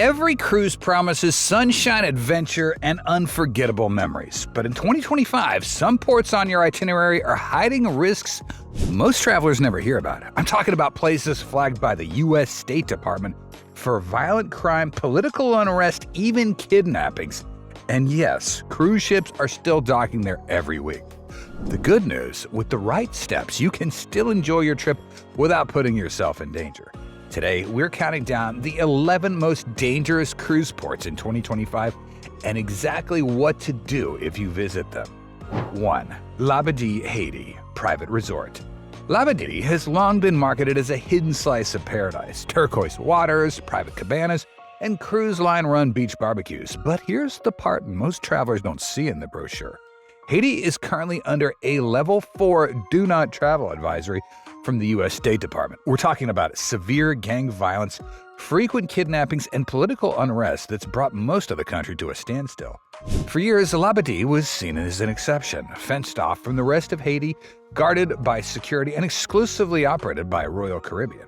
Every cruise promises sunshine, adventure, and unforgettable memories. But in 2025, some ports on your itinerary are hiding risks most travelers never hear about. I'm talking about places flagged by the U.S. State Department for violent crime, political unrest, even kidnappings. And yes, cruise ships are still docking there every week. The good news, with the right steps, you can still enjoy your trip without putting yourself in danger. Today, we're counting down the 11 most dangerous cruise ports in 2025 and exactly what to do if you visit them. 1. Labadee, Haiti, private resort. Labadee has long been marketed as a hidden slice of paradise, turquoise waters, private cabanas, and cruise line-run beach barbecues. But here's the part most travelers don't see in the brochure. Haiti is currently under a Level 4 Do Not Travel advisory from the U.S. State Department. We're talking about severe gang violence, frequent kidnappings, and political unrest that's brought most of the country to a standstill. For years, Labadee was seen as an exception, fenced off from the rest of Haiti, guarded by security, and exclusively operated by Royal Caribbean.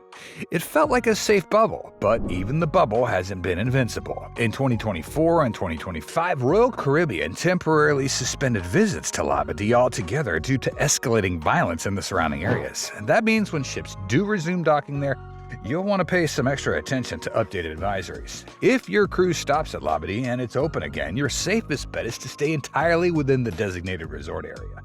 It felt like a safe bubble, but even the bubble hasn't been invincible. In 2024 and 2025, Royal Caribbean temporarily suspended visits to Labadee altogether due to escalating violence in the surrounding areas. And that means when ships do resume docking there, you'll want to pay some extra attention to updated advisories. If your cruise stops at Labadee and it's open again, your safest bet is to stay entirely within the designated resort area.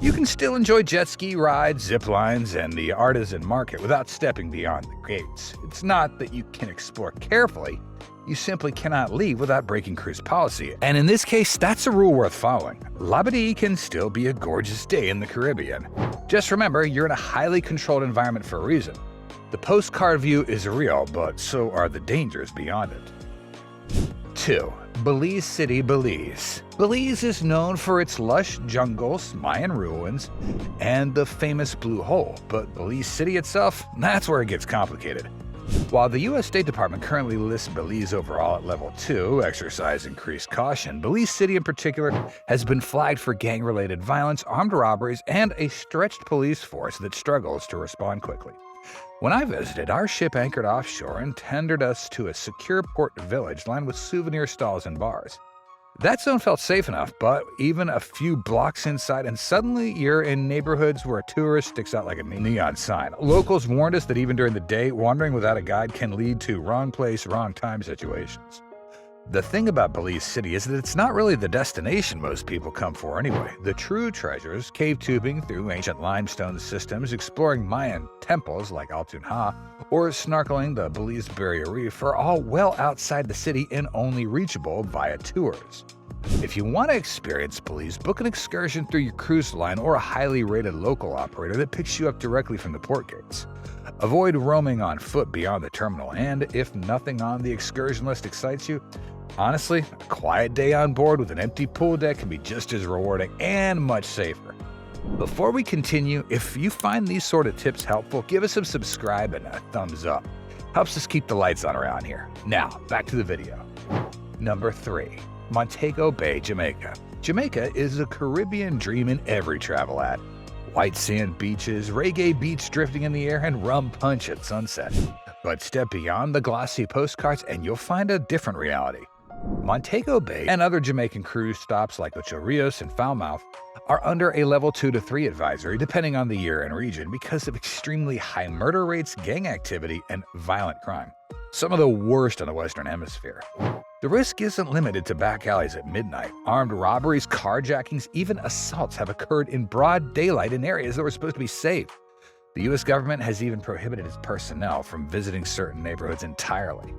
You can still enjoy jet ski rides, zip lines, and the artisan market without stepping beyond the gates. It's not that you can explore carefully, you simply cannot leave without breaking cruise policy. And in this case, that's a rule worth following. Labadee can still be a gorgeous day in the Caribbean. Just remember, you're in a highly controlled environment for a reason. The postcard view is real, but so are the dangers beyond it. 2. Belize City, Belize. Belize is known for its lush jungles, Mayan ruins, and the famous Blue Hole, but Belize City itself, that's where it gets complicated. While the U.S. State Department currently lists Belize overall at Level 2, exercise increased caution, Belize City in particular has been flagged for gang-related violence, armed robberies, and a stretched police force that struggles to respond quickly. When I visited, our ship anchored offshore and tendered us to a secure port village lined with souvenir stalls and bars. That zone felt safe enough, but even a few blocks inside and suddenly you're in neighborhoods where a tourist sticks out like a neon sign. Locals warned us that even during the day, wandering without a guide can lead to wrong place, wrong time situations. The thing about Belize City is that it's not really the destination most people come for anyway. The true treasures, cave tubing through ancient limestone systems, exploring Mayan temples like Altunha, or snorkeling the Belize Barrier Reef are all well outside the city and only reachable via tours. If you want to experience Belize, book an excursion through your cruise line or a highly rated local operator that picks you up directly from the port gates. Avoid roaming on foot beyond the terminal, and if nothing on the excursion list excites you, honestly, a quiet day on board with an empty pool deck can be just as rewarding and much safer. Before we continue, if you find these sort of tips helpful, give us a subscribe and a thumbs up. Helps us keep the lights on around here. Now, back to the video. Number 3. Montego Bay, Jamaica. Jamaica is a Caribbean dream in every travel ad. White sand beaches, reggae beats drifting in the air, and rum punch at sunset. But step beyond the glossy postcards and you'll find a different reality. Montego Bay and other Jamaican cruise stops like Ocho Rios and Falmouth are under a Level 2 to 3 advisory depending on the year and region because of extremely high murder rates, gang activity, and violent crime. Some of the worst in the Western Hemisphere. The risk isn't limited to back alleys at midnight. Armed robberies, carjackings, even assaults have occurred in broad daylight in areas that were supposed to be safe. The U.S. government has even prohibited its personnel from visiting certain neighborhoods entirely.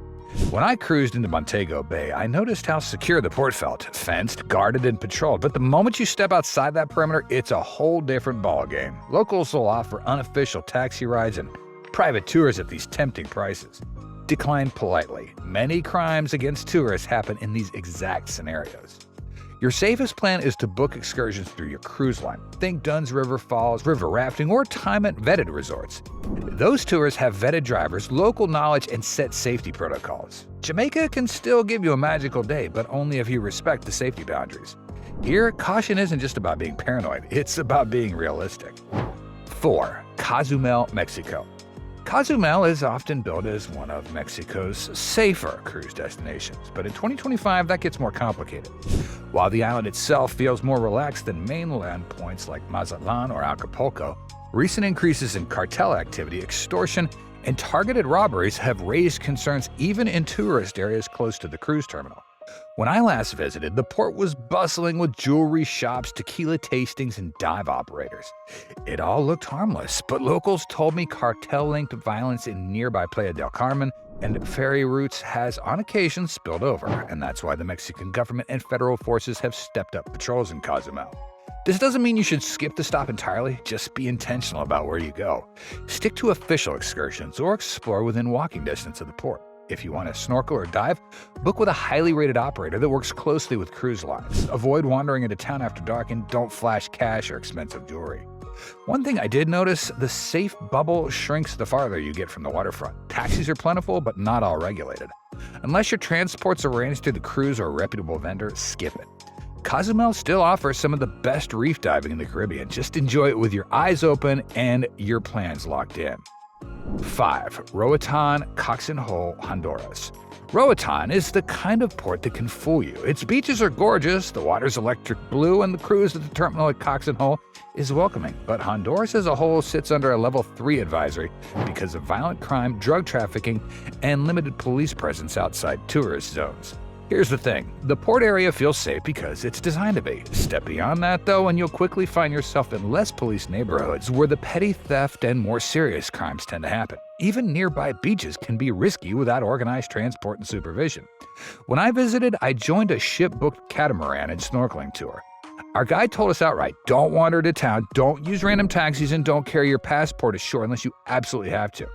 When I cruised into Montego Bay, I noticed how secure the port felt, fenced, guarded, and patrolled. But the moment you step outside that perimeter, it's a whole different ballgame. Locals will offer unofficial taxi rides and private tours at these tempting prices. Decline politely. Many crimes against tourists happen in these exact scenarios. Your safest plan is to book excursions through your cruise line. Think Dunn's River Falls, river rafting, or time at vetted resorts. Those tours have vetted drivers, local knowledge, and set safety protocols. Jamaica can still give you a magical day, but only if you respect the safety boundaries. Here, caution isn't just about being paranoid, it's about being realistic. 4. Cozumel, Mexico. Cozumel is often billed as one of Mexico's safer cruise destinations, but in 2025 that gets more complicated. While the island itself feels more relaxed than mainland points like Mazatlan or Acapulco, recent increases in cartel activity, extortion, and targeted robberies have raised concerns even in tourist areas close to the cruise terminal. When I last visited, the port was bustling with jewelry shops, tequila tastings, and dive operators. It all looked harmless, but locals told me cartel-linked violence in nearby Playa del Carmen and ferry routes has on occasion spilled over, and that's why the Mexican government and federal forces have stepped up patrols in Cozumel. This doesn't mean you should skip the stop entirely, just be intentional about where you go. Stick to official excursions or explore within walking distance of the port. If you want to snorkel or dive, book with a highly rated operator that works closely with cruise lines. Avoid wandering into town after dark and don't flash cash or expensive jewelry. One thing I did notice, the safe bubble shrinks the farther you get from the waterfront. Taxis are plentiful, but not all regulated. Unless your transport's arranged through the cruise or a reputable vendor, skip it. Cozumel still offers some of the best reef diving in the Caribbean. Just enjoy it with your eyes open and your plans locked in. 5. Roatan, Cox and Hole, Honduras. Roatan is the kind of port that can fool you. Its beaches are gorgeous, the water's electric blue, and the cruise at the terminal at Cox and Hole is welcoming. But Honduras as a whole sits under a level 3 advisory because of violent crime, drug trafficking, and limited police presence outside tourist zones. Here's the thing, the port area feels safe because it's designed to be. Step beyond that though, and you'll quickly find yourself in less police neighborhoods where the petty theft and more serious crimes tend to happen. Even nearby beaches can be risky without organized transport and supervision. When I visited, I joined a ship-booked catamaran and snorkeling tour. Our guide told us outright, don't wander to town, don't use random taxis, and don't carry your passport ashore unless you absolutely have to.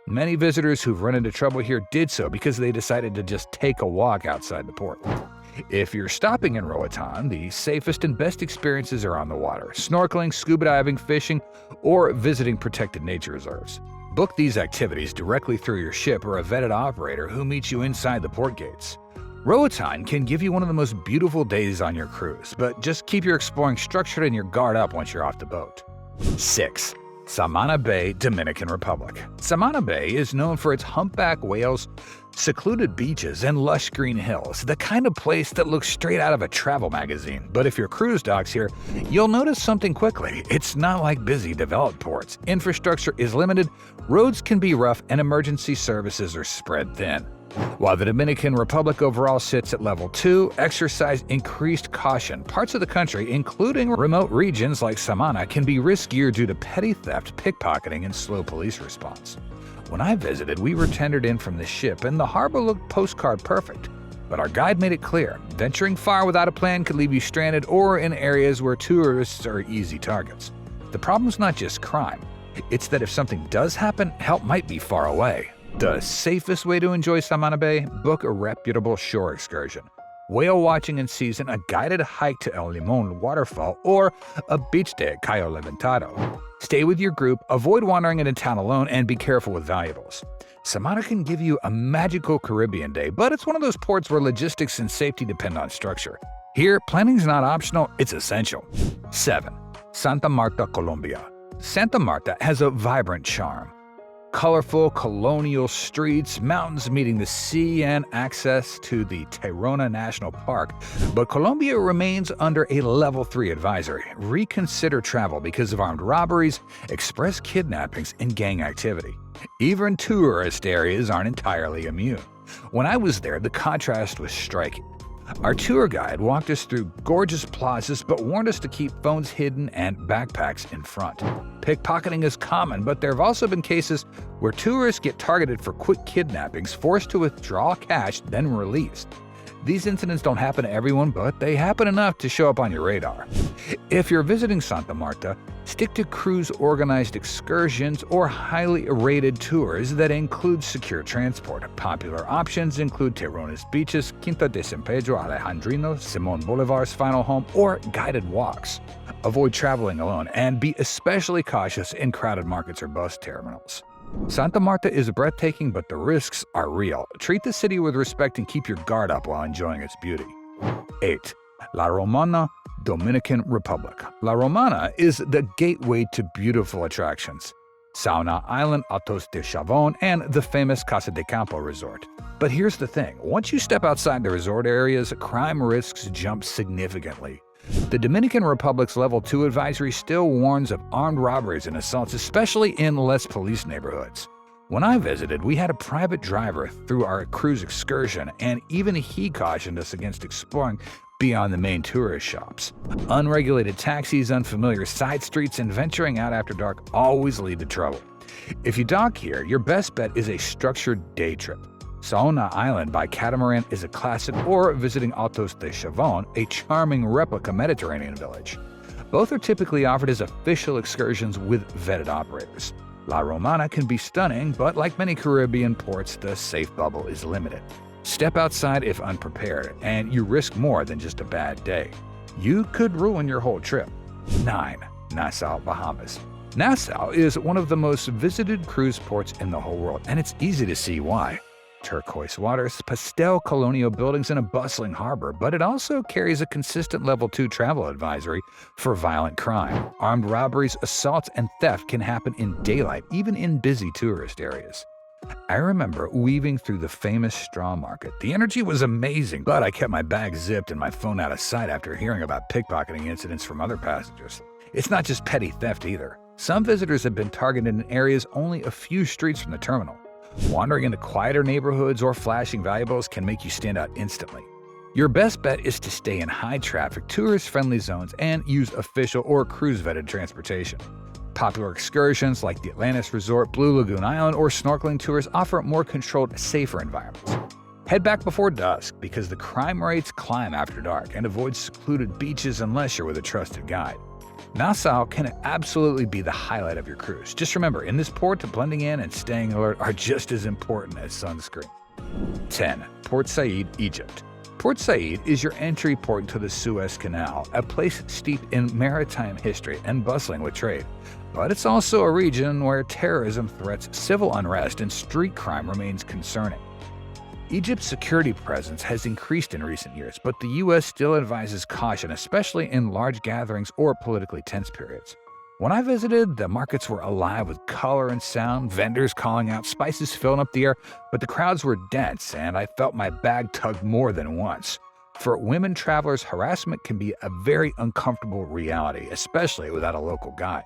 Many visitors who've run into trouble here did so because they decided to just take a walk outside the port. If you're stopping in Roatan, the safest and best experiences are on the water, snorkeling, scuba diving, fishing, or visiting protected nature reserves. Book these activities directly through your ship or a vetted operator who meets you inside the port gates. Roatan can give you one of the most beautiful days on your cruise, but just keep your exploring structured and your guard up once you're off the boat. 6. Samana Bay, Dominican Republic. Samana Bay is known for its humpback whales, secluded beaches, and lush green hills, the kind of place that looks straight out of a travel magazine. But if your cruise docks here, you'll notice something quickly. It's not like busy developed ports. Infrastructure is limited, roads can be rough, and emergency services are spread thin. While the Dominican Republic overall sits at level 2, exercise increased caution. Parts of the country, including remote regions like Samana, can be riskier due to petty theft, pickpocketing, and slow police response. When I visited, we were tendered in from the ship, and the harbor looked postcard perfect. But our guide made it clear, venturing far without a plan could leave you stranded or in areas where tourists are easy targets. The problem's not just crime. It's that if something does happen, help might be far away. The safest way to enjoy Samana Bay? Book a reputable shore excursion. Whale watching in season, a guided hike to El Limon waterfall, or a beach day at Cayo Levantado. Stay with your group, avoid wandering into town alone, and be careful with valuables. Samana can give you a magical Caribbean day, but it's one of those ports where logistics and safety depend on structure. Here, planning's not optional, it's essential. 7. Santa Marta, Colombia. Santa Marta has a vibrant charm. Colorful colonial streets, mountains meeting the sea, and access to the Tayrona National Park. But Colombia remains under a level 3 advisory. Reconsider travel because of armed robberies, express kidnappings, and gang activity. Even tourist areas aren't entirely immune. When I was there, the contrast was striking. Our tour guide walked us through gorgeous plazas but warned us to keep phones hidden and backpacks in front. Pickpocketing is common, but there have also been cases where tourists get targeted for quick kidnappings, forced to withdraw cash, then released. These incidents don't happen to everyone, but they happen enough to show up on your radar. If you're visiting Santa Marta, stick to cruise-organized excursions or highly rated tours that include secure transport. Popular options include Tayrona's beaches, Quinta de San Pedro, Alejandrino, Simon Bolivar's final home, or guided walks. Avoid traveling alone and be especially cautious in crowded markets or bus terminals. Santa Marta is breathtaking, but the risks are real. Treat the city with respect and keep your guard up while enjoying its beauty. 8. La Romana, Dominican Republic. La Romana is the gateway to beautiful attractions. Samana Island, Altos de Chavon, and the famous Casa de Campo resort. But here's the thing, once you step outside the resort areas, crime risks jump significantly. The Dominican Republic's Level 2 advisory still warns of armed robberies and assaults, especially in less policed neighborhoods. When I visited, we had a private driver through our cruise excursion, and even he cautioned us against exploring beyond the main tourist shops. Unregulated taxis, unfamiliar side streets, and venturing out after dark always lead to trouble. If you dock here, your best bet is a structured day trip. Samana Island by catamaran is a classic, or visiting Altos de Chavon, a charming replica Mediterranean village. Both are typically offered as official excursions with vetted operators. La Romana can be stunning, but like many Caribbean ports, the safe bubble is limited. Step outside if unprepared, and you risk more than just a bad day. You could ruin your whole trip. 9. Nassau, Bahamas. Nassau is one of the most visited cruise ports in the whole world, and it's easy to see why. Turquoise waters, pastel colonial buildings, and a bustling harbor, but it also carries a consistent Level 2 travel advisory for violent crime. Armed robberies, assaults, and theft can happen in daylight, even in busy tourist areas. I remember weaving through the famous straw market. The energy was amazing, but I kept my bag zipped and my phone out of sight after hearing about pickpocketing incidents from other passengers. It's not just petty theft either. Some visitors have been targeted in areas only a few streets from the terminal. Wandering into quieter neighborhoods or flashing valuables can make you stand out instantly. Your best bet is to stay in high-traffic, tourist-friendly zones and use official or cruise-vetted transportation. Popular excursions like the Atlantis Resort, Blue Lagoon Island, or snorkeling tours offer more controlled, safer environments. Head back before dusk because the crime rates climb after dark, and avoid secluded beaches unless you're with a trusted guide. Nassau can absolutely be the highlight of your cruise. Just remember, in this port, blending in and staying alert are just as important as sunscreen. 10. Port Said, Egypt. Port Said is your entry port into the Suez Canal, a place steeped in maritime history and bustling with trade. But it's also a region where terrorism threats, civil unrest, and street crime remains concerning. Egypt's security presence has increased in recent years, but the U.S. still advises caution, especially in large gatherings or politically tense periods. When I visited, the markets were alive with color and sound, vendors calling out, spices filling up the air, but the crowds were dense, and I felt my bag tugged more than once. For women travelers, harassment can be a very uncomfortable reality, especially without a local guide.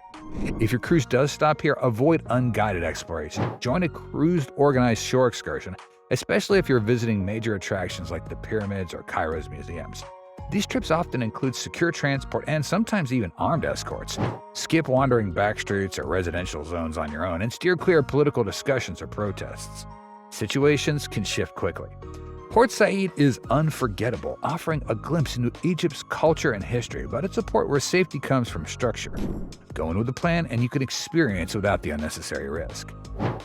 If your cruise does stop here, avoid unguided exploration. Join a cruise-organized shore excursion, especially if you're visiting major attractions like the pyramids or Cairo's museums. These trips often include secure transport and sometimes even armed escorts. Skip wandering back streets or residential zones on your own and steer clear of political discussions or protests. Situations can shift quickly. Port Said is unforgettable, offering a glimpse into Egypt's culture and history, but it's a port where safety comes from structure. Go in with a plan and you can experience without the unnecessary risk.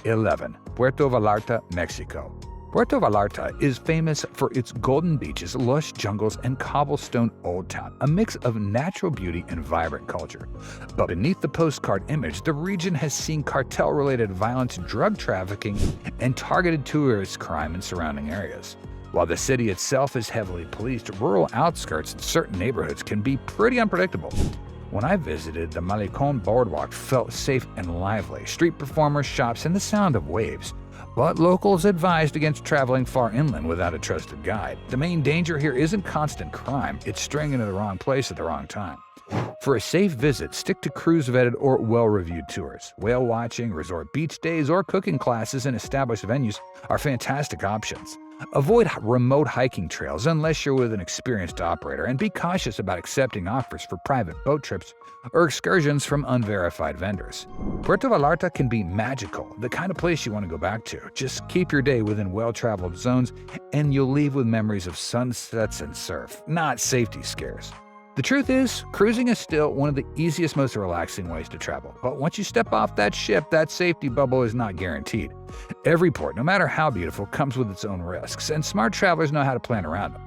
11. Puerto Vallarta, Mexico. Puerto Vallarta is famous for its golden beaches, lush jungles, and cobblestone old town, a mix of natural beauty and vibrant culture. But beneath the postcard image, the region has seen cartel-related violence, drug trafficking, and targeted tourist crime in surrounding areas. While the city itself is heavily policed, rural outskirts and certain neighborhoods can be pretty unpredictable. When I visited, the Malecon boardwalk felt safe and lively, street performers, shops, and the sound of waves. But locals advised against traveling far inland without a trusted guide. The main danger here isn't constant crime, it's straying into the wrong place at the wrong time. For a safe visit, stick to cruise-vetted or well-reviewed tours. Whale watching, resort beach days, or cooking classes in established venues are fantastic options. Avoid remote hiking trails unless you're with an experienced operator, and be cautious about accepting offers for private boat trips or excursions from unverified vendors. Puerto Vallarta can be magical, the kind of place you want to go back to. Just keep your day within well-traveled zones and you'll leave with memories of sunsets and surf, not safety scares. The truth is, cruising is still one of the easiest, most relaxing ways to travel. But once you step off that ship, that safety bubble is not guaranteed. Every port, no matter how beautiful, comes with its own risks, and smart travelers know how to plan around them.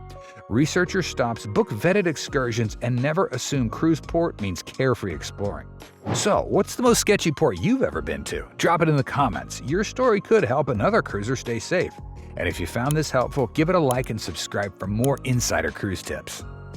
Research your stops, book vetted excursions, and never assume cruise port means carefree exploring. So, what's the most sketchy port you've ever been to? Drop it in the comments. Your story could help another cruiser stay safe. And if you found this helpful, give it a like and subscribe for more insider cruise tips.